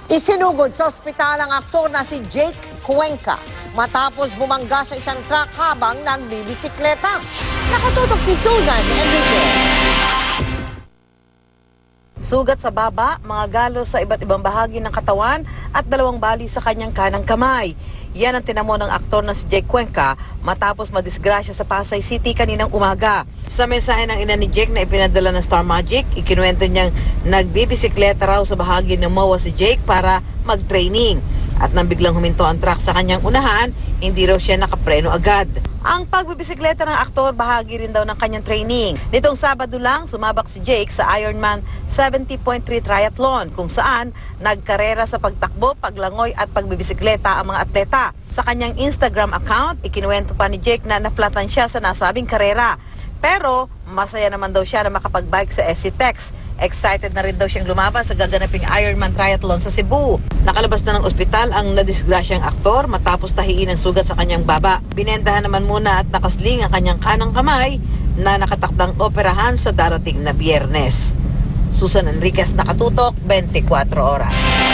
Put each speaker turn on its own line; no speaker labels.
Isinugod sa ospital ang aktor na si Jake Cuenca matapos bumangga sa isang truck habang nagbibisikleta. Nakatutok si Susan Enriquez.
Sugat sa baba, mga galos sa iba't ibang bahagi ng katawan at 2 bali sa kanyang kanang kamay. Yan ang tinamo ng aktor na si Jake Cuenca matapos madisgrasya sa Pasay City kaninang umaga. Sa mensahe ng ina ni Jake na ipinadala ng Star Magic, ikinuwento niyang nagbibisikleta raw sa bahagi ng MOA si Jake para mag-training. At nang biglang huminto ang truck sa kanyang unahan, hindi raw siya nakapreno agad. Ang pagbibisikleta ng aktor bahagi rin daw ng kanyang training. Nitong Sabado lang, sumabak si Jake sa Ironman 70.3 Triathlon kung saan nagkarera sa pagtakbo, paglangoy at pagbibisikleta ang mga atleta. Sa kanyang Instagram account, ikinuwento pa ni Jake na naflatan siya sa nasabing karera. Pero masaya naman daw siya na makapag-bike sa SC Tex. Excited na rin daw siyang lumaban sa gaganaping Ironman Triathlon sa Cebu. Nakalabas na ng ospital ang nadisgrasyang aktor matapos tahiin ang sugat sa kanyang baba. Binentahan naman muna at nakasling ang kanyang kanang kamay na nakatakdang operahan sa darating na Biyernes. Susan Enriquez, Nakatutok, 24 Oras.